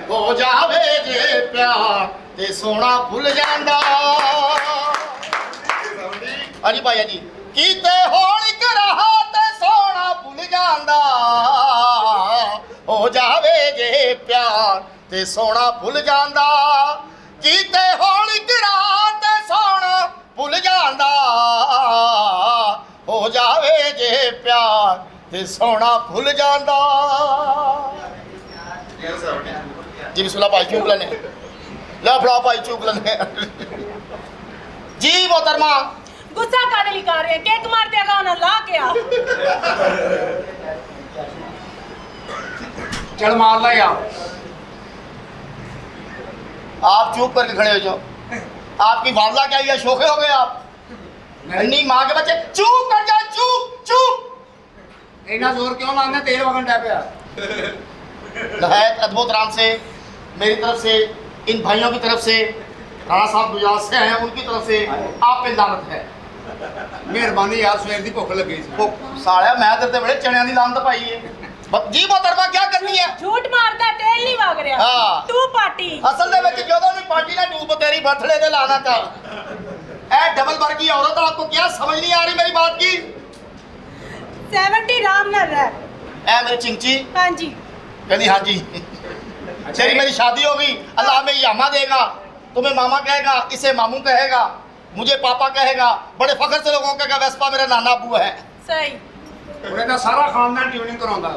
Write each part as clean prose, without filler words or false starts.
हो जावे जे प्यार ते सोना भुल जांदा। ਹਾਂਜੀ ਭਾਈ ਜੀ ਕੀਤੇ ਹੋਣੀ ਕਰਾਹ ਤੇ ਸੋਨਾ ਭੁੱਲ ਜਾਂਦਾ ਹੋ ਜਾਵੇ ਜੇ ਪਿਆਰ ਤੇ ਸੋਨਾ ਭੁੱਲ ਜਾਂਦਾ ਕੀਤੇ ਹੋਣੀ ਕਰਾਹ ਤੇ ਸੋਨਾ ਭੁੱਲ ਜਾਂਦਾ ਹੋ ਜਾਵੇ ਜੇ ਪਿਆਰ ਤੇ ਸੋਨਾ ਭੁੱਲ ਜਾਂਦਾ। जी बिस्मिल्लाह भाई चूक लेने ला फड़ा भाई चूक लेने जी मोहतरमा गुस्सा कादे ली कर रहे हैं केक मारते आगा उन्हें ला के आ चल मार ला यार आप चुप करके खड़े हो जाओ। आपकी वालदा क्या हुआ शोखे हो गए आप नहीं माँ के बच्चे चुप कर जाओ चुप चुप इतना जोर क्यों मारना तेल वगन टाइप है नहायत अद्भुत राम से मेरी तरफ से इन भाइयों की तरफ से राणा साहब गुजरात से हैं उनकी तरफ से आप पे लानत है। मेहरबानी यार सवेर दी भुख लगी सी सालिया मैं तेरे ते बड़े चनियां दी लानत पाई है जी मोहतरमा क्या करनी है झूठ मारदा तेल नहीं वाग रहा हाँ। तू पार्टी असल दे विच जदों नी पार्टी ना डूब तेरी बर्थडे दे लानत ए डबल वर्गी औरत आपको क्या समझ नहीं आ रही मेरी बात की 70 राम न रह ए मेरी चिंची हां जी कहती हाँ जी तेरी मेरी शादी हो गई अल्लाह में यामा देगा तुम्हें मामा कहेगा इसे मामू कहेगा मुझे पापा कहेगा बड़े फख्र से लोगों कहेगा वेस्पा मेरा नाना अबू है। सही ਉਹਨੇ ਤਾਂ ਸਾਰਾ ਖਾਨਦਾਨ ट्यूनिंग कराਉਂਦਾ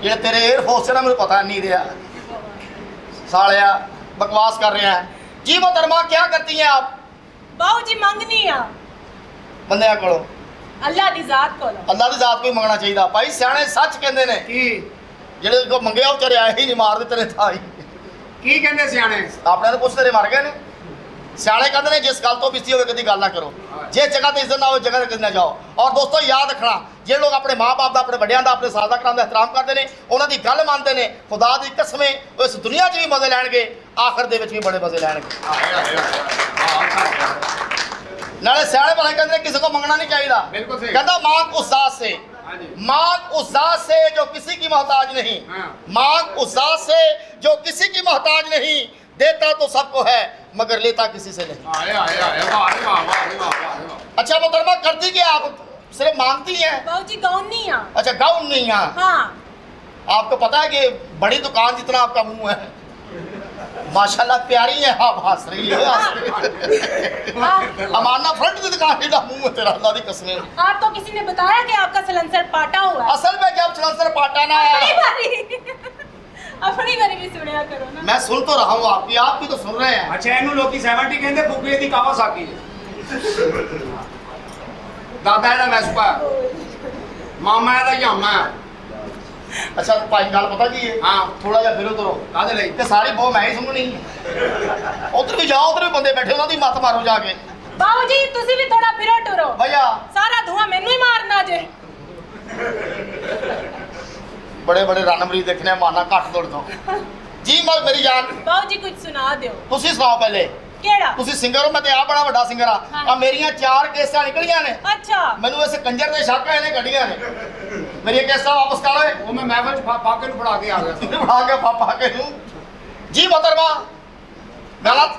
ये तेरे एयरफोर्स से ना मुझे पता नहीं दिया सालिया बकवास कर रहे हैं जी मोहतरमा क्या करती हैं आप बाऊ जी मंगनी आ बंदे को अल्लाह दी जात को अल्लाह की जात को ही मंगना चाहिए भाई सियाने सच कहते ने ਕੀ ਜਿਹੜੇ ਕੋ ਮੰਗਿਆ ਉਹ ਵਿਚਾਰੇ ਆਏ ਹੀ ਨਹੀਂ ਮਾਰ ਦਿੱਤੇ ਨੇ ਥਾਈ ਕੀ ਕਹਿੰਦੇ ਸਿਆਣੇ ਆਪਣੇ ਤਾਂ ਕੁਛ ਤੇਰੇ ਮਰ ਗਏ ਨੇ ਸਿਆਣੇ ਕਹਿੰਦੇ ਨੇ ਜਿਸ ਗੱਲ ਤੋਂ ਬਿਸਤੀ ਹੋਵੇ ਕਦੀ ਗੱਲ ਨਾ ਕਰੋ ਜਿਸ ਜਗ੍ਹਾ ਤੇ ਇੱਜ਼ਤ ਨਾ ਹੋਵੇ ਜਗ੍ਹਾ ਤੇ ਕਦੀ ਨਾ ਜਾਓ। ਔਰ ਦੋਸਤੋ ਯਾਦ ਰੱਖਣਾ ਜਿਹੜੇ ਲੋਕ ਆਪਣੇ ਮਾਂ-ਬਾਪ ਦਾ ਆਪਣੇ ਵੱਡਿਆਂ ਦਾ ਆਪਣੇ ਸਾਜ਼ਦਾਰਾਂ ਦਾ ਇਹਤਰਾਮ ਕਰਦੇ ਨੇ ਉਹਨਾਂ ਦੀ ਗੱਲ ਮੰਨਦੇ ਨੇ ਖੁਦਾ ਦੀ ਕਸਮ ਉਹ ਇਸ ਦੁਨੀਆ 'ਚ ਵੀ ਮਜ਼ੇ ਲੈਣਗੇ ਆਖਰ ਦੇ ਵਿੱਚ ਵੀ ਬੜੇ ਮਜ਼ੇ ਲੈਣਗੇ। ਨਾਲੇ ਸਿਆਣੇ ਭਲੇ ਕਹਿੰਦੇ ਨੇ ਕਿਸੇ ਕੋ ਮੰਗਣਾ ਨਹੀਂ ਚਾਹੀਦਾ ਬਿਲਕੁਲ ਸਹੀ ਕਹਿੰਦਾ मांग उस जात से मांग उस जात से जो किसी की मोहताज नहीं मांग उस जात से जो किसी की मोहताज नहीं देता तो सबको है मगर लेता किसी से नहीं। ਆਏ ਆਏ ਆਏ ਵਾਹ ਰੇ ਵਾਹ ਵਾਹ ਰੇ वाह अच्छा मोहतरमा करती क्या आप सिर्फ मांगती हैं बाऊ जी गाउन नहीं आ अच्छा गाउन नहीं है हां आपको पता है कि बड़ी दुकान जितना आपका मुंह है माशाल्लाह प्यारी है आप हंस रही हो अमाना फ्रंट की दुकान का मुंह है तेरा अल्लाह की कसम। आपको किसी ने बताया कि आपका सिलेंसर पाटा हुआ है असल में जब सिलेंसर पाटा ना अपनी बारी भी सुनया करो ना मैं सुन तो रहा हूँ आपकी आप भी तो सुन रहे हैं। ਅੱਛਾ ਇਹਨੂੰ ਲੋਕੀ 70 ਕਹਿੰਦੇ ਫੁੱਗੇ ਦੀ ਕਾਵਾਸਾਕੀ ਦਾਦਾ ਇਹਦਾ ਵੈਸਪਾ ਮਾਮਾ ਇਹਦਾ ਯਾਮਾ अच्छा भाई गल पता की है हाँ थोड़ा जिहा फिरो तुरो ਕਾਹਦੇ ਲਈ ते सारी बहु मैं ही सुननी उधर भी जाओ उधर भी बंदे बैठे उन्होंने मत मारो जाके बाऊ जी तुसी भी थोड़ा फिरो टुरो भैया सारा धुआं मैनू ही मारना जे बड़े बड़े रन मरीज देखने मारना घट दौड़ दो जी मल मेरी जान बाऊ जी कुछ सुना दियो तुसी सुनाओ पहले केड़ा तुसी सिंगर हो मैं ते आप बड़ा बड़ा सिंगर हाँ। आ मेरियां 4 केसां निकलियां ने अच्छा मैनू इस कंजर दे शक है इन्हें कढ़ियां ने मेरी केसां वापस कर ओए ਉਹ ਮੈਂ ਮਹਿਫਲ ਚ ਪਾਕੇ ਨੂੰ ਫੜਾ ਕੇ ਆ ਗਿਆ ਸੀ उठा के पापा के नू जी मोहतरमा गलत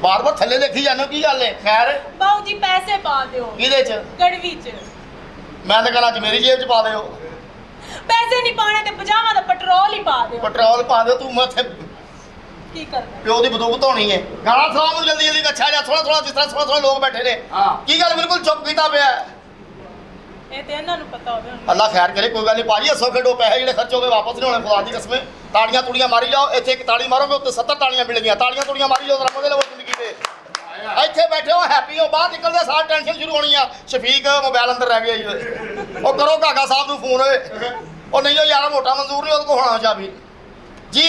बार बार थल्ले देखी जानो की गल है खैर बाऊ जी पैसे पा दियो किहदे च गड़वी च मैं तो कहना मेरी जेब च पा दो पैसे नहीं पाने ते पजामा दा पेट्रोल ही पा दियो पेट्रोल पा दो तू मैं की करना प्यो की बंदूक धोनी है गाना सुना मुझे जल्दी जल्दी अच्छा जा थोड़ा थोड़ा जिस तरह थोड़ा थोड़ा लोग बैठे ने हाँ की गल बिल्कुल चुप कीता पिया ए ते इन्हां नू पता होवे हुण अल्लाह खैर करे कोई गल नहीं भाजी हसो खेडो पैसे ਜਿਹੜੇ खर्च हो गए वापस नहीं होने खुदा दी कसम ताड़ियां तुड़ियां मारी जाओ ਇੱਥੇ ਇੱਕ ਤਾੜੀ ਮਾਰੋਗੇ ਉੱਤੇ 70 ਤਾੜੀਆਂ ਮਿਲਣਗੀਆਂ ਤਾੜੀਆਂ ਤੁੜੀਆਂ ਮਾਰੀ ਜਾਓ ਰੱਬ ਦੇ ਲਵੋ ਜ਼ਿੰਦਗੀ ਦੇ ਇੱਥੇ ਬੈਠੇ ਹੋ ਹੈਪੀ ਹੋ ਬਾਹਰ ਨਿਕਲਦੇ ਸਾਰ ਟੈਨਸ਼ਨ ਸ਼ੁਰੂ ਹੋਣੀ ਆ ਸ਼ਫੀਕ ਮੋਬਾਈਲ ਅੰਦਰ ਰਹਿ ਗਿਆ ਜੀ ਉਹ ਕਰੋ ਕਾਗਾ ਸਾਹਿਬ ਨੂੰ ਫੋਨ ਓਏ ਉਹ ਨਹੀਂ ਉਹ ਯਾਰ ਮੋਟਾ ਮਨਜ਼ੂਰ ਨਹੀਂ ਉਹਦੇ ਕੋਲ ਹੋਣਾ ਚਾਹੀਦਾ जी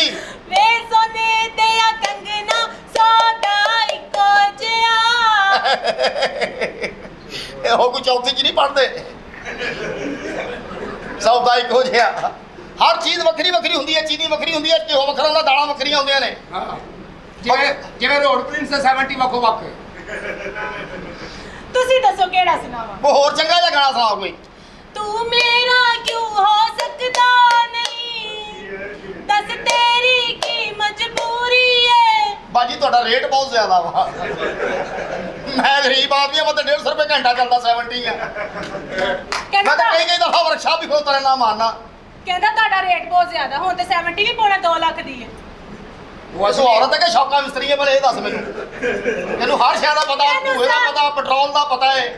वे सोने तेरा कंगना सौदा इको जिया हो कोई चौथी च नहीं पढ़ते सौदा इको जिहा हर चीज़ वक्री वक्री होंदी है चीनी वक्री होंदी है घ्यो वखरा होंदा दालां वक्रियां होंदियां ने जिवें रोड प्रिंस ते 70 वक्खो वक्ख तुसी दसो केड़ा सुनावा कोई होर चंगा जिहा गाना सुनाओ कोई तू मेरा क्यों हो सकता नहीं ਤੁਹਾਡਾ ਰੇਟ ਬਹੁਤ ਜ਼ਿਆਦਾ ਵਾ ਮੈਂ ਗਰੀਬ ਆਦਮੀ ਆ ਮੈਂ ਤਾਂ 150 ਰੁਪਏ ਘੰਟਾ ਚੱਲਦਾ 70 ਆ ਮੈਂ ਤਾਂ ਕਈ ਦਫਾ ਵਰਕਸ਼ਾਪ ਵੀ ਖੋਲ ਤਰੇ ਨਾ ਮਾਰਨਾ ਕਹਿੰਦਾ ਤੁਹਾਡਾ ਰੇਟ ਬਹੁਤ ਜ਼ਿਆਦਾ ਹੁਣ ਤੇ 70 ਵੀ ਪੌਣਾ 2 ਲੱਖ ਦੀ ਹੈ ਉਹ ਅਸੋ ਔਰਤ ਹੈ ਕਿ ਸ਼ੌਕਾ ਮਿਸਤਰੀ ਹੈ ਪਰ ਇਹ ਦੱਸ ਮੈਨੂੰ ਤੈਨੂੰ ਹਰ ਸ਼ੈ ਦਾ ਪਤਾ ਧੂਏ ਦਾ ਪਤਾ ਪੈਟਰੋਲ ਦਾ ਪਤਾ ਹੈ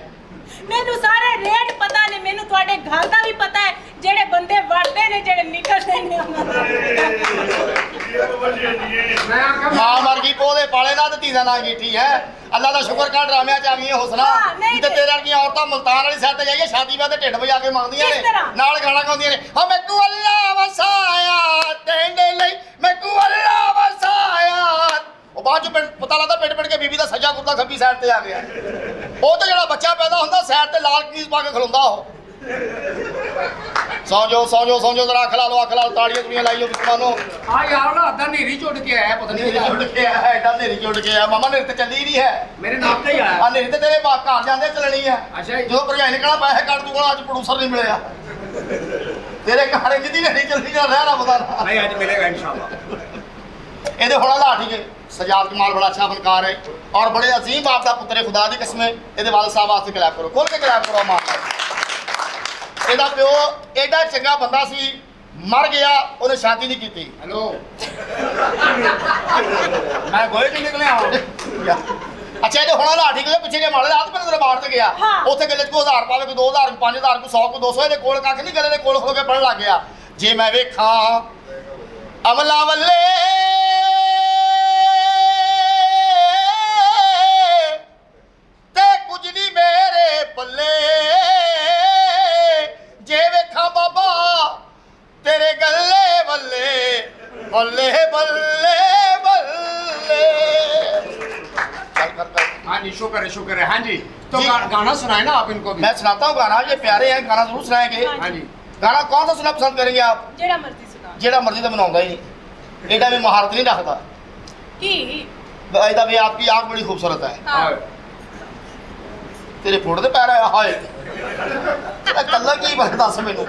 ਮੈਨੂੰ ਸਾਰੇ ਰੇਟ ਪਤਾ ਨੇ ਮੈਨੂੰ ਤੁਹਾਡੇ ਘਰ ਦਾ ਵੀ ਪਤਾ ਹੈ ਜਿਹੜੇ ਬੰਦੇ ਵੜਦੇ ਨੇ ਜਿਹੜੇ ਨਿਕਲਦੇ ਨੇ ਉਹਨਾਂ ਦਾ ਮਾਂ ਮਰ ਗਈ ਪੋਦੇ ਪਾਲੇ ਨਾ ਤੇ ਧੀ ਦਾ ਨਾਂ ਗੀਠੀ ਹੈ ਅੱਲਾ ਦਾ ਸ਼ੁਕਰ ਕਰ ਡਰਾਮਿਆਂ ਚ ਆ ਗਈਆਂ ਹੁਸਨਾ ਤੇ ਤੇਰੇ ਵਰਗੀਆਂ ਔਰਤਾਂ ਮੁਲਤਾਨ ਵਾਲੀ ਸਾਈਡ ਤੇ ਜਾਈਏ ਸ਼ਾਦੀ ਵਿਆਹ ਤੇ ਢਿੱਡ ਵਜਾ ਕੇ ਮੰਗਦੀਆਂ ਨੇ ਨਾਲ ਗਾਣਾ ਗਾਉਂਦੀਆਂ ਨੇ ਹਾਂ ਮੈਕੂ ਅੱਲਾ ਵਸਾਇਆ ਤੇਂਡੇ ਲਈ ਮੈਕੂ ਅੱਲਾ ਵਸਾਇਆ ਉਹ ਬਾਅਦ ਚ ਪਤਾ ਲੱਗਦਾ ਪਿੰਡ ਕੇ ਬੀਬੀ ਦਾ ਸੱਜਾ ਕੁੱਤਾ ਖੱਬੀ ਸਾਈਡ ਤੇ ਆ ਗਿਆ ਉਹ ਤਾਂ ਜਿਹੜਾ ਬੱਚਾ ਪੈਦਾ ਹੁੰਦਾ ਸਾਈਡ ਤੇ ਲਾਲ ਕਮੀਜ਼ ਪਾ ਕੇ ਖਲੋਂਦਾ ਉਹ ਸੌਂ ਜਾਓ ਜਰਾ ਅੱਖ ਲਾ ਲਓ ਤਾੜੀਆਂ ਤੁੜੀਆਂ ਲਾਈਓ ਬਿਸਮਾਨੋ हाँ यार ना अद्धा नीरी चुट के आया पता नहीं क्या ਉੱਡ ਕੇ ਆਇਆ ਐਡਾ ਨੇਰੀ ਚ ਉੱਡ ਕੇ ਆਇਆ ਮਾਮਾ ਨੇਰੀ ਤੇ ਚੱਲੀ ਨਹੀਂ ਹੈ मेरे नाम पे ही आया ਆ ਨੇਰੀ ਤੇ ਤੇਰੇ ਘਰ ਜਾਂਦੇ ਚੱਲਣੀ ਹੈ अच्छा जी। ਜਦੋਂ ਭਰਜਾਈ ਨਿਕਲਣਾ ਪੈਸੇ ਕੱਢ ਦੂਗਾ ਅੱਜ ਪ੍ਰੋਡਿਊਸਰ ਨਹੀਂ ਮਿਲਿਆ ਤੇਰੇ ਘਰ ਜਿੱਦੀ ਨੇਰੀ ਚੱਲਦੀ ਜਾਂ ਰਹਿ ਰੱਬ ਦਾ ਨਾਂ। नहीं आज मिलेगा इंशाल्लाह ਇਹਦੇ ਹੁਣ ਹਾਲਾਤ ਠੀਕ ਹੈ सजाद कमाल बड़ा अच्छा फनकार है और बड़े अजीम बाप का पुत्र है खुदा दी कसम ਇਹਦੇ ਵਾਲਦ ਸਾਹਿਬ ਵਾਸਤੇ ਕਲੈਪ ਕਰੋ ਖੋਲ ਕੇ ਕਲੈਪ ਕਰੋ ਮਾਂ ਇਹਦਾ ਪਿਓ ਐਡਾ ਚੰਗਾ ਬੰਦਾ ਸੀ ਮਰ ਗਿਆ ਉਹਨੇ ਸ਼ਾਦੀ ਨਹੀਂ ਕੀਤੀ हेलो मैं गोए के निकले हूं ਅੱਛਾ ਇਹਦੇ ਹੁਣ ਹਾਲਾਤ ਠੀਕ ਹੈ ਪਿੱਛੇ ਜੇ ਮਾਲੇ ਰਾਤ ਪਹਿਲੇ ਦਰਬਾਰ ਤੇ ਗਿਆ ਉੱਥੇ ਗੱਲੇ 'ਚ ਕੋਈ 1000 ਪਾਵੇ ਕੋਈ 2000 ਕੋਈ 5000 ਕੋਈ 100 ਕੋਈ 200 ਇਹਦੇ ਕੋਲ ਕੱਖ ਨਹੀਂ ਗੱਲੇ ਦੇ ਕੋਲ ਖਲੋ ਕੇ ਪੜਨ ਲੱਗ ਗਿਆ ਜੇ ਮੈਂ ਵੇਖਾਂ ਅਮਲਾ ਵੱਲੇ बल्ले बल्ले बल्ले हाँ जी शुक्र है हाँ जी तो जी। गाना सुनाए ना आप इनको भी मैं सुनाता हूँ गाना ये प्यारे हैं गाना जरूर सुनाएंगे हाँ जी गाना कौन सा सुनना पसंद करेंगे आप ਜਿਹੜਾ ਮਰਜ਼ੀ ਸੁਣਾ जेड़ा मर्जी तो बनाऊंगा ही नहीं एडा भी महारत नहीं रखता ਕੀ ऐसा भी आपकी आंख बड़ी खूबसूरत है ਹਾਂ तेरे फोड़ दे पैर आया हाय कल्ला की बात दस मैनू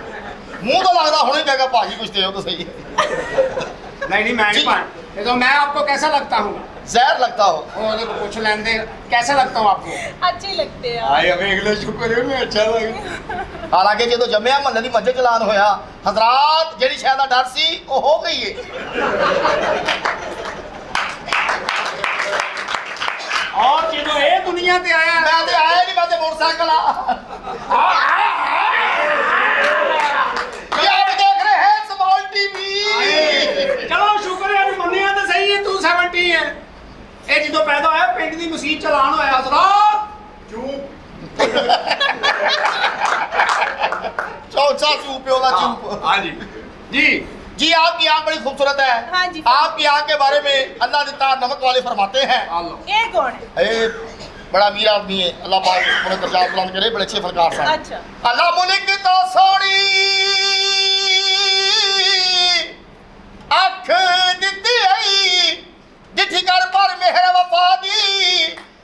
मुंह तो लगता हुणे कहेगा भाजी कुछ दे तो सही नहीं मैं जी। नहीं पान ये तो मैं आपको कैसा लगता हूँ जहर लगता हो और पूछ लेंदे कैसा लगता हूँ आपको ਅੱਛੇ ਲੱਗਦੇ ਆ आए अब अगले शुक्र है मैं अच्छा लगा ਹਾਲਾਂਕਿ ਜਦੋਂ ਜੰਮਿਆ ਮਹੱਲੇ ਦੀ ਮਸਜਿਦ ਚਲਾਨ ਹੋਇਆ ਹਜ਼ਰਾਤ ਜਿਹੜੀ ਸ਼ਾਇਦ ਦਾ ਡਰ ਸੀ ਉਹ ਹੋ ਗਈ ਏ और जो ये दुनिया ते आया ਮੈਂ ਤੇ ਆਇਆ ਨਹੀਂ ਮੈਂ ਤੇ ਮੋਟਰਸਾਈਕਲ ਆ ये आप देख रहे हैं स्मॉल टीवी चलो शुक्र है मन्निया तो सही है तू 70 है ये जो पैदा होया पिंड दी मसीत चलान होया हजरात चौथा चूप पे होगा चूप हाँ जी जी जी आपकी आंख बड़ी खूबसूरत है हाँ जी। आपकी आंख के बारे में अल्लाह देता नमक वाले फरमाते हैं अल्लाह ਇਹ ਕੌਣ ਹੈ ए, बड़ा अमीर आदमी है अल्लाह पाक उन्हें दर्जा बुलंद करे बड़े अच्छे फनकार सन ਅੱਛਾ अल्लाह मुल्क तो सोनी अख दिती आई जिठी कर पर मेहर वफा दी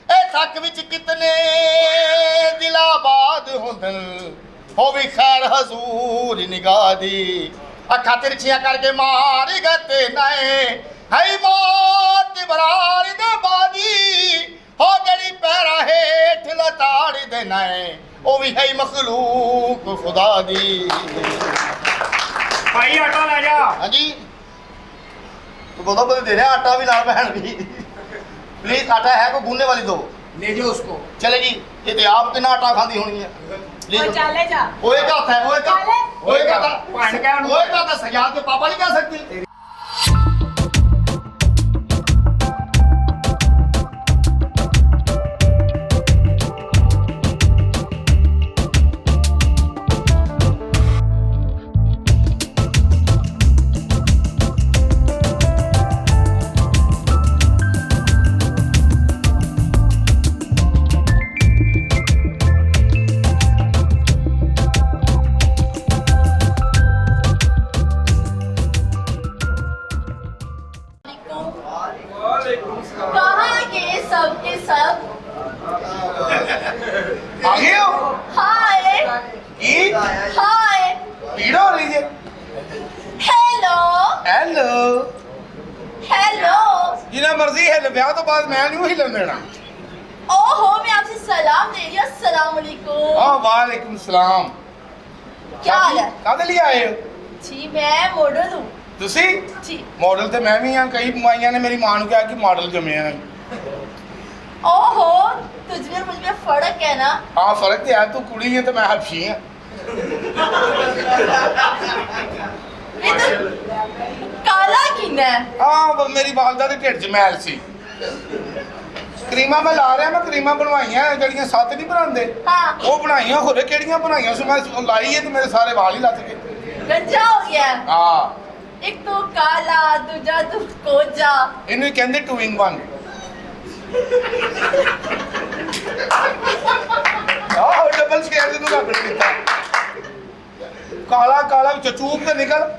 ए थक विच कितने दिलाबाद हुंदन हो भी खैर हजूर निगाह दी अखा तिरछियां करके मार गते नए हई मौत बरार दे बादी हो जड़ी पैरा हेठ लताड़ दे नए ओ भी है मखलूक खुदा दी भाई आटा ले जा हाँ जी तो बहुत बहुत दे रहे हैं आटा भी ना बहन भी प्लीज आटा है को गूंदने वाली दो ले जाओ उसको चले जी ये तो आप कितना आटा खाती होनी है ਉਹ ਚੱਲੇ ਜਾ ओए का है ओए का ओए का भैन क्या ओए का सजाद के पापा नहीं कह सकती कहाँ ये सब के सब आ गए हो हाय ईद हाय ईद हो रही है हेलो हेलो हेलो जिन्ना मर्जी हिल ब्याह तो बाद मैं नहीं हिलन देना। ओहो मैं आपसे सलाम दे रही हूँ। अस्सलाम वालेकुम। वालेकुम सलाम। क्या हाल है? काहदे लिए आए हो? जी मैं मॉडल हूँ। तुसी जी मॉडल तो मैं भी हाँ। कई माइया ने मेरी मां को कहा कि मॉडल जमे हैं। ओहो तुझ में मुझ में फर्क है ना? हाँ फर्क तो है, तू कुड़ी है तो मैं हबशी हाँ। ये तो काला किन है? हाँ वो मेरी वालदा के ढिड च मैल सी। क्रीमा मैं ला रहा, मैं क्रीमा बनवाइया जड़ियां सत्त नहीं बनाते हाँ वो बनाइया होरे केड़ियां बनाइया सो मैं लाई है तो मेरे सारे वाल ही लथ गए। गंजा हो गया है। हाँ एक तो काला दूजा तू कोजा। इन्हें कहते 2 in 1। ਆਹ ਡਬਲ ਸ਼ੇਅਰ ਨੂੰ ਰੱਖ ਦਿੱਤਾ। ਕਾਲਾ ਕਾਲਾ ਵਿੱਚ ਚੂਪ ਤੇ ਨਿਕਲ।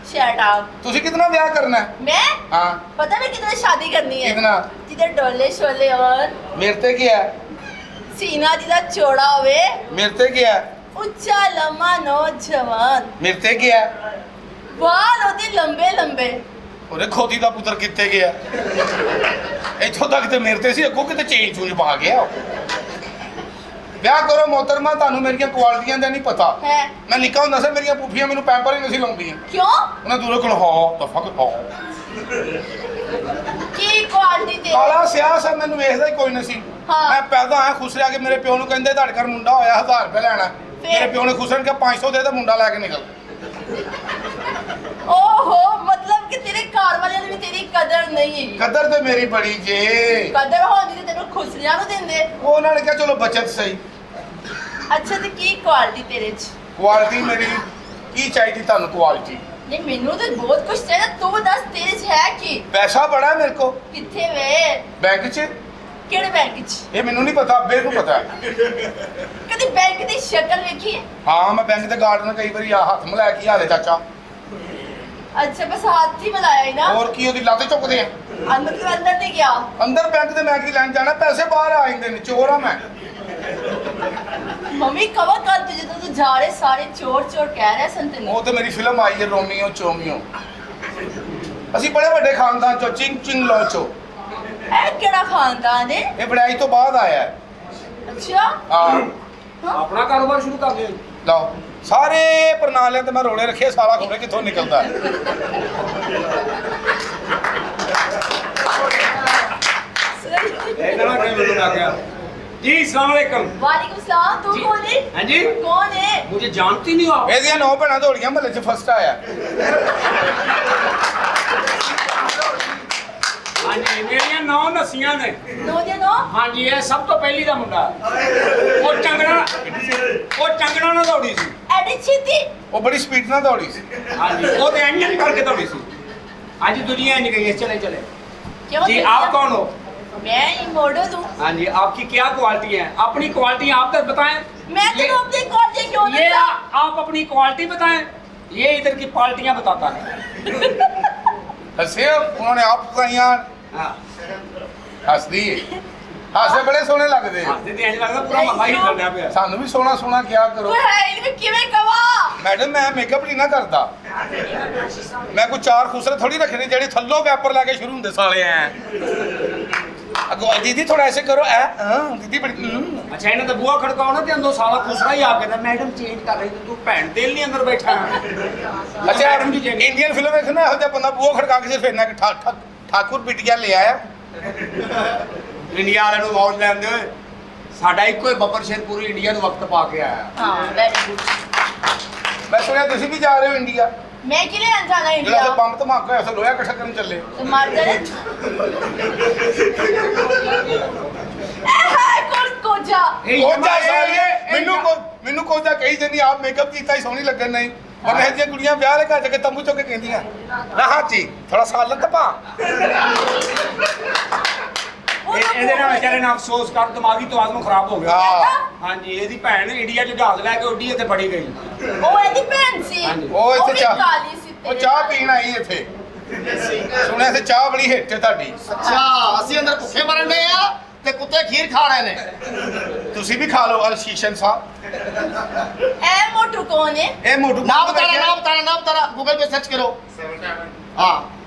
Shut up. ਤੁਸੀਂ ਕਿਤਨਾ ਵਿਆਹ ਕਰਨਾ ਹੈ? मैं हाँ पता मैं कितने शादी करनी है? कितना? जिधर डोले शोले और ਮੇਰੇ ਤੇ ਕੀ ਹੈ? सीना जिधर चौड़ा होवे, ਮੇਰੇ ਤੇ ਕੀ ਹੈ? ऊंचा लम्बा नौजवान, ਮੇਰੇ ਤੇ ਕੀ ਹੈ? बाल होते लंबे लंबे। ਉਹਦੇ ਖੋਦੀ ਦਾ ਪੁੱਤਰ ਕਿੱਥੇ ਗਿਆ? ਇੱਥੋਂ ਤੱਕ ਤੇ ਮੇਰੇ ਤੇ ਸੀ, ਅੱਗੋਂ ਕਿਤੇ ਚੇਂਜ ਚੂੰਜ ਪਾ ਗਿਆ। ਵਿਆਹ ਕਰੋ ਮੋਹਤਰਮਾ, ਤੁਹਾਨੂੰ ਮੇਰੀਆਂ ਕੁਆਲਿਟੀਆਂ ਦਾ ਨਹੀਂ ਪਤਾ। है ਮੈਂ ਨਿੱਕਾ ਹੁੰਦਾ ਸੀ ਮੇਰੀਆਂ ਪੁੱਫੀਆਂ ਮੈਨੂੰ ਪੈਂਪਰ ਹੀ ਨਹੀਂ ਸੀ ਲਾਉਂਦੀਆਂ। क्यों? ਉਹਨਾਂ ਦੂਰੋਂ ਕੋਲ ਹੋ ਤਫਕ ਹੋ की क्वालिटी ते ਕਾਲਾ ਸਿਆਹ ਸਾ ਮੈਨੂੰ ਵੇਖਦਾ ਹੀ ਕੋਈ ਨਹੀਂ ਸੀ। ਹਾਂ। ਮੈਂ ਪੈਦਾ ਆਇਆ ਖੁਸਰਿਆ ਕੇ ਮੇਰੇ ਪਿਓ ਨੂੰ ਕਹਿੰਦੇ ਤੁਹਾਡੇ ਘਰ ਮੁੰਡਾ ਹੋਇਆ 1000 ਰੁਪਏ ਲੈਣਾ। ਮੇਰੇ ਪਿਓ ਨੇ ਖੁਸਰਨ ਕੇ 500 ਦੇ ਤਾਂ ਮੁੰਡਾ ਲੈ ਕੇ ਨਿਕਲ। ओहो मतलब कि तेरे कार वाले ने भी तेरी कदर नहीं। ਕਦਰ ਤੇ ਮੇਰੀ ਬੜੀ ਜੇ। कदर होनी ते तेनू खुसरियां नु देंदे। ਉਹ ਉਹਨਾਂ ਨੇ ਕਿਹਾ ਚਲੋ ਬਚਤ ਸਹੀ। अच्छा ते की क्वालिटी तेरे च? ਕੁਆਲਿਟੀ ਮੇਰੀ ਕੀ ਚਾਹੀਦੀ ਤੁਹਾਨੂੰ ਕੁਆਲਿਟੀ? नहीं मेनू तो बहुत कुछ चाहिए, तू दस तेरे च है की? ਪੈਸਾ ਬੜਾ ਹੈ ਮੇਰੇ ਕੋ किथे वे? ਬੈਂਕ 'ਚ। केड़े बैंक च? ਇਹ ਮੈਨੂੰ ਨਹੀਂ ਪਤਾ, ਅੱਬੇ ਨੂੰ ਪਤਾ ਹੈ। कदी बैंक दी शक्ल वेखी है? ਹਾਂ ਮੈਂ ਬੈਂਕ ਦੇ ਗਾਰਡ ਨਾਲ ਕਈ ਵਾਰੀ ਆ ਹੱਥ ਮਿਲਾ ਕੇ ਹਾਲੇ ਚਾਚਾ। अच्छा बस हाथ ही मिलाया ही ना। ਹੋਰ ਕੀ ਉਹਦੀ ਲੱਤ ਚੁੱਕਦੇ ਆ? अंदर तो अंदर नहीं गया। ਅੰਦਰ ਬੈਂਕ ਦੇ ਮੈਂ ਕੀ ਲੈਣ ਜਾਣਾ, ਪੈਸੇ ਬਾਹਰ ਆ ਜਾਂਦੇ ਨੇ, ਚੋਰ ਆ ਮੈਂ। मम्मी कवर कर तुझे तो तू जा रहे सारे चोर चोर कह रहे सन तेनू। ਉਹ ਤੇ ਮੇਰੀ ਫਿਲਮ ਆਈ ਹੈ ਰੋਮੀਓ ਚੋਮੀਓ। ਅਸੀਂ ਬੜੇ ਵੱਡੇ ਖਾਨਦਾਨ ਚੋਂ ਚਿੰਗ ਚਿੰਗ ਲੋਚੋ। ए केड़ा खानदान है? ਇਹ ਬੜਾਈ ਤੋਂ ਬਾਅਦ ਆਇਆ ਹੈ। अच्छा ਹਾਂ ਆਪਣਾ ਕਾਰੋਬਾਰ ਸ਼ੁਰੂ ਕਰ ਲਿਓ। ਲਓ ਸਾਰੇ ਪ੍ਰਣਾਲਿਆਂ ਤੇ ਮੈਂ ਰੋਲੇ ਰੱਖੇ, ਸਾਰਾ ਖਬਰੇ ਕਿੱਥੋਂ ਨਿਕਲਦਾ ਹੈ। ਇਹ ਨਾ ਕਹੀਂ ਮੈਨੂੰ ਲੱਗ ਗਿਆ जी अस्सलाम वालेकुम। वालेकुम सलाम। तू जी। कौन है? हाँ जी कौन है? मुझे जानती नहीं हो आप? ਇਹਦੀਆਂ 9 ਭੈਣਾਂ ਦੌੜੀਆਂ ਮਹੱਲੇ 'ਚ ਫਸਟ ਆਇਆ। हाँ जी मेरिया 9 नसियां ने। No they no. हाँ जी ये सब तो पहली दा मुंडा वो चंगड़ा ना दौड़ी सी। एडी छीती। ਉਹ ਬੜੀ ਸਪੀਡ ਨਾਲ ਦੌੜੀ ਸੀ। हाँ जी वो तो इंजन करके दौड़ी सी। आज दुनिया नहीं गई है, चले चले। क्यों? जी आप कौन हो? मैं ही मॉडल हूँ। हाँ जी आपकी क्या क्वालिटी है? अपनी क्वालिटी आप तक बताएं। मैं ये- तेको अपनी क्वालिटी क्यों ये दसा? आप अपनी क्वालिटी बताएं। ये इधर की पार्टियां बताता है। ਹੱਸੇ ਉਹਨਾਂ ਨੇ ਆਪ ਕਹੀਆਂ हाँ ਹੱਸਦੀ ਹਾਸੇ ਬੜੇ ਸੋਹਣੇ ਲੱਗਦੇ ਆ। हंसते तो ऐसे लगता पूरा महंगा ही करना पे। ਸਾਨੂੰ ਵੀ ਸੋਹਣਾ ਸੋਹਣਾ ਕਿਹਾ ਕਰੋ। तू है इनमें किਵੇਂ कवा? ਮੈਡਮ ਮੈਂ ਮੇਕਅਪ ਨਹੀਂ ਨਾ ਕਰਦਾ। ਮੈਂ ਕੋਈ 4 ਖੁਸਰੇ ਥੋੜੀ ਰੱਖਣੇ ਜਿਹੜੇ ਥੱਲੋਂ ਵੈਪਰ ਲਾ ਕੇ ਸ਼ੁਰੂ ਹੁੰਦੇ ਸਾਲੇ ਐ। ਅੱਗੋਂ ਦੀਦੀ ਥੋੜਾ ਐਸੇ ਕਰੋ ਐ ਦੀਦੀ ਬੜੀ अच्छा इन्हें तो बुआ खड़काओ ना ते अंदर साला खुसरा ही आ गया मैडम चेंज कर रही तू भैन तेल नहीं अंदर बैठा ਅੱਛਾ ਇੰਡੀਅਨ ਫਿਲਮ ਵੇਖਣਾ ਇਹੋ ਜਿਹਾ ਬੰਦਾ ਬੂਹਾ ਖੜਕਾ ਕੇ ਸਿਰਫ ਇੰਨਾ ਕਿ ਠਾਕੁਰ ਬਿਟੀਆ ਲੈ ਆਇਆ। इंडिया वाले ਨੂੰ ਮੌਜ ਲੈਂਦੇ ਓਏ ਸਾਡਾ ਇੱਕੋ ਹੀ ਬੱਬਰ ਸ਼ੇਰ ਪੂਰੀ ਇੰਡੀਆ ਨੂੰ ਵਕਤ ਪਾ ਕੇ ਆਇਆ। हाँ वेरी गुड। ਮੈਂ ਸੁਣਿਆ ਤੁਸੀਂ ਵੀ ਜਾ ਰਹੇ ਹੋ ਇੰਡੀਆ। मैं के लिए जाना है ਜਿਹੜਾ इंडिया? ਤੇ ਬੰਬ ਧਮਾਕਾ ਹੋਇਆ ਸੀ ਲੋਹਾ ਇਕੱਠਾ ਕਰਨ ਚੱਲੇ। तो मार जाने। ए है कौन कोजा? ਕੋਜਾ ਸਾਲੀਏ ਮੈਨੂੰ ਕੋਜਾ ਕਹੀ ਜਾਂਦੀ ਆਪ ਮੇਕਅਪ ਕੀਤਾ ਹੀ ਸੋਹਣੀ ਲੱਗਣ ਨਹੀਂ। ਪਰ ਇਹ ਜਿਹੀਆਂ ਕੁੜੀਆਂ ਵਿਆਹ ਦੇ ਘਰ ਜਾ ਕੇ ਤੰਬੂ ਚੁੱਕ ਕੇ ਕਹਿੰਦੀਆਂ ਰਾਹਾਂ ਜੀ ਥੋੜਾ ਸਾਲਨ ਤਪਾ। ਇਹਦੇ ਨਾਲ ਵਿਚਾਰੇ ਨਾਲ ਅਫਸੋਸ ਕਰ ਦਿਮਾਗੀ ਤਵਾਜ਼ਨ ਖਰਾਬ ਹੋ ਗਿਆ। ਹਾਂ ਹਾਂਜੀ ਇਹਦੀ ਭੈਣ ਇੰਡੀਆ 'ਚ ਜਹਾਜ਼ ਲੈ ਕੇ ਉੱਡੀ ਇੱਥੇ ਫੜੀ ਗਈ। ओ एदी भैन सी। हाँ जी। ਉਹ ਇੱਥੇ भी ਚਾਹ काली सी ਉਹ तेरे ਚਾਹ नाल। ਪੀਣ ਆਈ ਇੱਥੇ। ਸੁਣਿਆ ਤੇ ਚਾਹ ਬੜੀ ਹਿੱਟ ਹੈ ਤੁਹਾਡੀ। ਅੱਛਾ ਅਸੀਂ ਅੰਦਰ ਭੁੱਖੇ ਮਰਨ ਦੇ ਆ ਤੇ ਕੁੱਤੇ ਖੀਰ ਖਾ ਰਹੇ ਨੇ। ਤੁਸੀਂ ਵੀ ਖਾ ਲਓ ਅਲਸ਼ੀਸ਼ਨ ਸਾਹਿਬ। ए मोटू कौन है ਇਹ ਮੋਟੂ नाम बताना, नाम बताना, नाम बताना, गूगल पे सर्च करो। हाँ,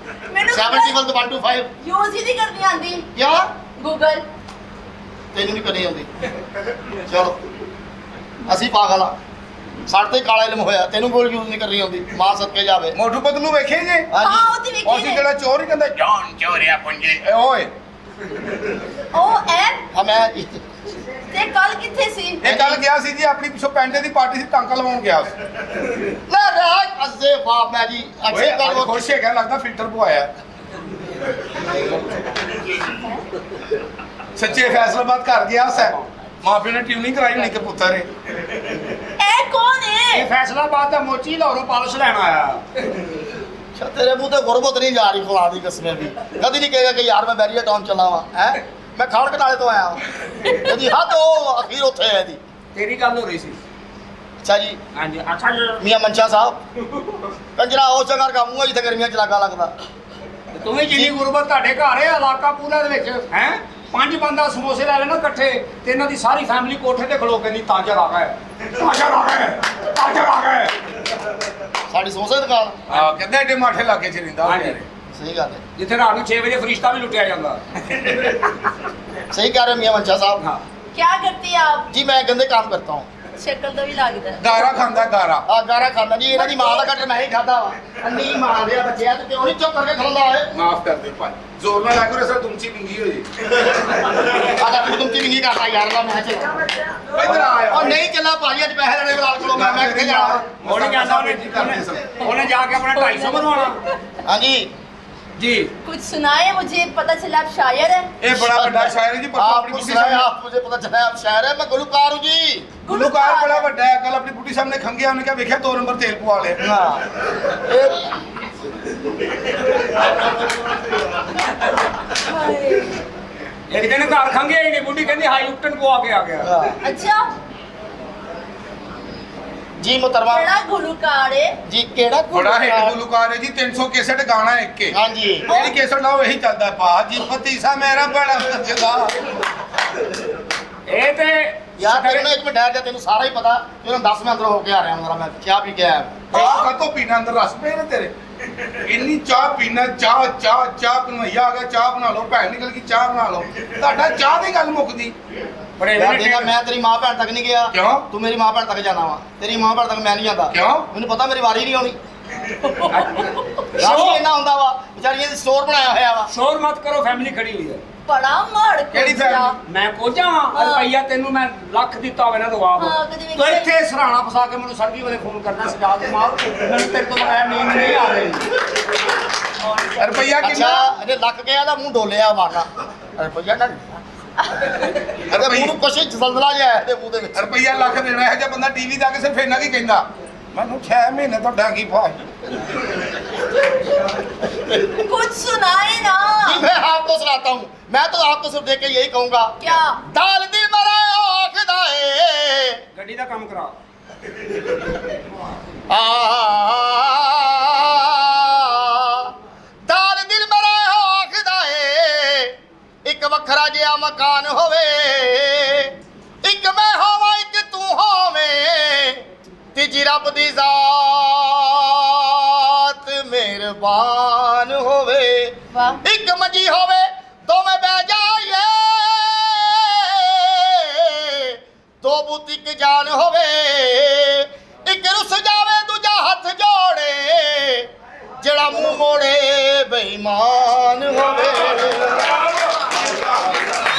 मैंने 71 यूज ही नहीं करनी आंदी क्या गूगल ਤੈਨੂੰ ਨਹੀਂ ਕਰਨੀ ਆਉਂਦੀ? ਚਲੋ ਅਸੀਂ ਪਾਗਲ ਆ, ਸਾਡੇ ਤੇ ਕਾਲਾ ਇਲਮ ਹੋਇਆ, ਤੈਨੂੰ ਗੋਲ ਯੂਜ਼ ਨਹੀਂ ਕਰਨੀ ਆਉਂਦੀ। ਮਾਂ ਸਦਕੇ ਜਾਵੇ। ਮੋਟੂ ਪਤਲੂ ਵੇਖੇ ਜੇ? हाँ ਹਾਂਜੀ ओती ਉਹ विकी ਸੀ ने ਜਿਹੜਾ ਚੋਰ ਹੀ ਕਹਿੰਦਾ ਜਾਨ ਚੋਰਿਆ ਪੁੰਜੇ ਓਏ। ओ एन ਹਾਂ ਮੈਂ ते कल किथे सी ਇਹ ਕੱਲ ਗਿਆ ਸੀ ਜੀ ਆਪਣੀ ਪਿੱਛੋਂ ਪੈਂਡੇ ਦੀ ਪਾਰਟੀ ਸੀ, ਟਾਂਕਾ ਲਵਾਉਣ ਗਿਆ ਸੀ। ਲੈ ਰਾਜ ਅਜ਼ੇ ਬਾਪ ਮੈਂ ਜੀ ਓਏ ਅੱਛੇ ਅੱਜ ਗੱਲ ਖੁਸ਼ ਹੈਗਾ ਲੱਗਦਾ, ਫਿਲਟਰ ਪਵਾਇਆ। ਸੱਚੇ ਫੈਸਲਾਬਾਦ ਘਰ ਗਿਆ ਸੈ, ਮਾਂ ਪਿਓ ਨੇ ਟਿਊਨਿੰਗ ਕਰਾਈ ਹੋਣੀ ਕਿ ਪੁੱਤਰ ਹੈ। ए कौन ਇਹ है ਫੈਸਲਾਬਾਦ ਦਾ ਮੋਚੀ ਲਾਹੌਰੋਂ ਪਾਲਿਸ਼ ਲੈਣ ਆਇਆ। ਅੱਛਾ ਤੇਰੇ ਮੂੰਹ ਤੇ ਗੁਰਬਤ ਨਹੀਂ ਜਾ ਰਹੀ ਖੁਦਾ ਦੀ ਕਸਮ ਵੀ। ਕਦੀ ਨਹੀਂ ਕਹੇਗਾ ਕਿ ਯਾਰ ਮੈਂ ਬੈਰੀਆ ਟਾਊਨ ਚੱਲਾ ਵਾਂ ਹੈ, ਮੈਂ ਖਾਣ ਕਨਾਲੇ ਤੋਂ ਆਇਆ ਵਾਂ। ਇਹਦੀ ਹੱਦ ਉਹ ਅਖੀਰ ਉੱਥੇ ਹੈ ਇਹਦੀ। ਤੇਰੀ ਗੱਲ ਹੋ ਰਹੀ ਸੀ। ਅੱਛਾ ਜੀ ਹਾਂਜੀ ਅੱਛਾ ਜੀ। ਮੀਆਂ ਮੰਚਾ ਸਾਹਿਬ ਕੰਜਰਾ ਉਸ ਜਗ੍ਹਾ ਕਾਮੂਗਾ ਜਿੱਥੇ ਗਰਮੀਆਂ ਚ ਲਾਗਾ ਲੱਗਦਾ। ਤੂੰ ਵੀ ਜਿੰਨੀ ਗੁਰਬਤ ਤੁਹਾਡੇ ਘਰ ਹੈ, ਇਲਾਕਾ ਪੂਰਾ ਦੇ ਵਿੱਚ ਹੈ। 5 ਬੰਦਾ ਸਮੋਸੇ ਲੈ ਲੈਣਾ ਇਕੱਠੇ ਤੇ ਇਹਨਾਂ ਦੀ ਸਾਰੀ ਫੈਮਿਲੀ ਕੋਠੇ ਤੇ ਖਲੋ ਕੇ ਨਹੀਂ ਤਾਜਰ ਆ ਗਏ, ਤਾਜਰ ਆ ਗਏ, ਤਾਜਰ ਆ ਗਏ। ਸਾਡੀ ਸਮੋਸੇ ਦੀ ਦੁਕਾਨ। ਆ ਕਹਿੰਦੇ ਏਡੇ ਮਾਠੇ ਇਲਾਕੇ 'ਚ ਰਹਿੰਦਾ ਉਹ ਹਾਂਜੀ। ਯਾਰ। ਸਹੀ ਗੱਲ ਹੈ, ਜਿੱਥੇ ਰਾਤ ਨੂੰ 6 ਵਜੇ ਫਰਿਸ਼ਤਾ ਵੀ ਲੁੱਟਿਆ ਜਾਂਦਾ। सही कह रहे हो मियां मंशा साहब। हाँ। क्या करती है आप जी मैं गंदे काम करता हूँ। शक्ल तो भी लगता है ਗਾਰਾ ਖਾਂਦਾ ਗਾਰਾ। ਆ ਗਾਰਾ ਖਾਂਦਾ ਜੀ, ਇਹਨਾਂ ਦੀ ਮਾਂ ਦਾ ਕੱਟ ਮੈਂ ਹੀ ਖਾਦਾ ਵਾ। ਅੰਨੀ ਮਾਰ ਰਿਹਾ ਬੱਚਿਆ ਤੇ ਕਿਉਂ ਨਹੀਂ ਚੁੱਪ ਕਰਕੇ ਖਲੋਦਾ ਓਏ। ਮਾਫ ਕਰ ਦੇ ਭਾਈ, ਜ਼ੋਰ ਨਾਲ ਲੱਗੋ ਰਸਾ ਤੁਮਚੀ ਵਿੰਗੀ ਹੋ ਜੀ। ਆਦਾ ਤੂੰ ਤੁਮਚੀ ਵੀ ਨਹੀਂ ਕਰਦਾ ਯਾਰ ਦਾ ਮੈਂ ਚੱਲ। ਇੱਧਰ ਆ ਉਹ ਨਹੀਂ ਚੱਲਾ ਭਾਜੀ, ਅੱਜ ਪੈਸੇ ਲੈਣੇ ਬਲਾਲ ਕੋਲੋਂ ਮੈਂ ਕਿੱਥੇ ਜਾਣਾ। ਉਹਨੇ ਜਾਂਦਾ ਉਹਨੇ ਜਾ ਕੇ ਆਪਣਾ 250 ਬਣਵਾਉਣਾ। ਹਾਂਜੀ ਜੀ कुछ सुनाए मुझे पता चला आप शायर है ਇਹ ਬੜਾ ਵੱਡਾ ਸ਼ਾਇਰ ਹੈ ਜੀ, ਪਰਸੋਂ ਆਪਣੀ आपको ਬੁੱਢੀ सुनाया, ਸਾਹਮਣੇ आप मुझे पता चला आप शायर है, मैं गुलकार हूँ जी। ਗੁਲੂਕਾਰ ਬੜਾ ਵੱਡਾ ਹੈ। ਕੱਲ ਆਪਣੀ ਬੁੱਢੀ ਸਾਹਮਣੇ ਖੰਗਿਆ, ਉਹਨੇ ਕਿਹਾ ਵੇਖਿਆ 2 ਨੰਬਰ ਤੇਲ ਪਵਾ ਲਿਆ। हाँ ये- ਇੱਕ ਦਿਨ ਘਰ ਖੰਗੇ ਹੀ ਨਹੀਂ, ਬੁੱਢੀ ਕਹਿੰਦੀ ਹਾਈ ਉਕਟਨ ਪਵਾ ਕੇ ਆ ਗਿਆ। हाँ। अच्छा जी मुहतरमा बड़ा गुलकार है जी केड़ा ਬੜਾ ਹਿੱਟ गुलकार? ਗੁਲੂਕਾਰ ਹੈ ਜੀ, 300 ਕੇਸਟ ਗਾਣਾ ਇੱਕ ਕੇ। हाँ जी ਜਿਹੜੀ ਕੇਸਟ ਲਾਓ ਇਹੀ ਚੱਲਦਾ। ਬਾਜੀ ਪਤੀਸਾ ਮੇਰਾ ਬੜਾ ਮੱਜਦਾ। ਇਹ ਤੇ यार तेरे में एक मिनट ठहर जा, तेनू सारा ही पता। तेनू 10 में अंदर होके आ रहा हूं, जरा मैं क्या पी के आया। ਚਾਹ ਕਾਤੋਂ ਪੀਣਾ, ਅੰਦਰ ਰਸ ਪਏ ਨੇ ਤੇਰੇ। ਇੰਨੀ ਚਾਹ ਪੀਣਾ, ਚਾਹ ਕਨਵਈਆ ਆ ਗਿਆ, ਚਾਹ ਬਣਾ ਲਓ, ਭੈਣ ਨਿਕਲ ਗਈ, ਚਾਹ ਬਣਾ ਲਓ। ਤੁਹਾਡਾ ਚਾਹ ਦੀ ਗੱਲ ਮੁੱਕਦੀ। ਬੜੇ यार देखा, मैं तेरी मां भैन तक नहीं गया। क्यों? तू मेरी मां भैन तक जाना वा, तेरी मां भैन तक मैं नहीं जाता। क्यों? मैनू पता मेरी वारी नहीं आनी। राशि इन्ना ਹੁੰਦਾ ਵਾ, ਵਿਚਾਰੀਆਂ ਦੀ ਸਟੋਰ ਬਣਾਇਆ ਹੋਇਆ ਵਾ। ਸ਼ੋਰ ਮਤ ਕਰੋ, ਫੈਮਿਲੀ ਖੜੀ ਹੋਈ ਹੈ। बड़ा मड़ केड़ी family? ਮੈਂ ਕੋਝਾ ਵਾਂ, ਹਾਂ। ਰੁਪਈਆ ਤੈਨੂੰ ਮੈਂ ਲੱਖ ਦਿੱਤਾ ਹੋਵੇ ਨਾ ਦਵਾਬ। ਹਾਂ, ਕਦੀ ਵੇਖਿਆ ਤੂੰ ਇੱਥੇ ਸਰਾਣਾ ਫਸਾ ਕੇ ਮੈਨੂੰ ਸਰਦੀ ਵੇਲੇ ਫੋਨ ਕਰਨਾ ਸਜਾ ਦੇ ਮਾਰ, ਮੈਨੂੰ ਤੇਰੇ ਤੋਂ ਬਗੈਰ ਨੀਂਦ ਨਹੀਂ ਆ ਰਹੀ। ਰੁਪਈਆ ਅੱਛਾ ਕਿੰਨਾ? ਇਹਨੇ ਲੱਕ ਗਿਆ ਦਾ ਮੂੰਹ ਡੋਲਿਆ ਮਾਰਨਾ। ਰੁਪਈਆ ਨਾ ਅਰੇ ਮੂੰਹ ਨੂੰ ਕੁਛ ਜ਼ਲਜ਼ਲਾ ਜਿਹਾ ਹੈ ਇਹਦੇ ਮੂੰਹ ਦੇ ਵਿੱਚ। ਰੁਪਈਆ ਲੱਖ ਦੇਣਾ ਇਹੋ ਜਿਹਾ ਬੰਦਾ ਟੀਵੀ ਦਾ ਕੇ ਸਿਰਫ ਇਹਨਾਂ ਕੀ ਕਹਿੰਦਾ, ਮੈਨੂੰ 6 ਮਹੀਨੇ ਤੋਂ ਡਾਂਗੀ ਫਾਜ। कुछ सुनाए ना जी मैं आपको सुनाता हूँ, मैं तो आपको सिर्फ देख के यही कहूंगा, क्या दाल दिल मरा आखदा है ਗੱਡੀ ਦਾ ਕੰਮ ਕਰਾ। दाल दिल मरा आखदा है, एक वखरा जिहा मकान होवे, एक मैं होवां एक तू होवें, तीजी रब दी जात मेहरबान होवे, वाह एक मंजी होवे दोवें बह जाइए, दो बूती की जान होवे, एक रुस जावे दूजा हथ जोड़े, जड़ा मुंह मोड़े बेईमान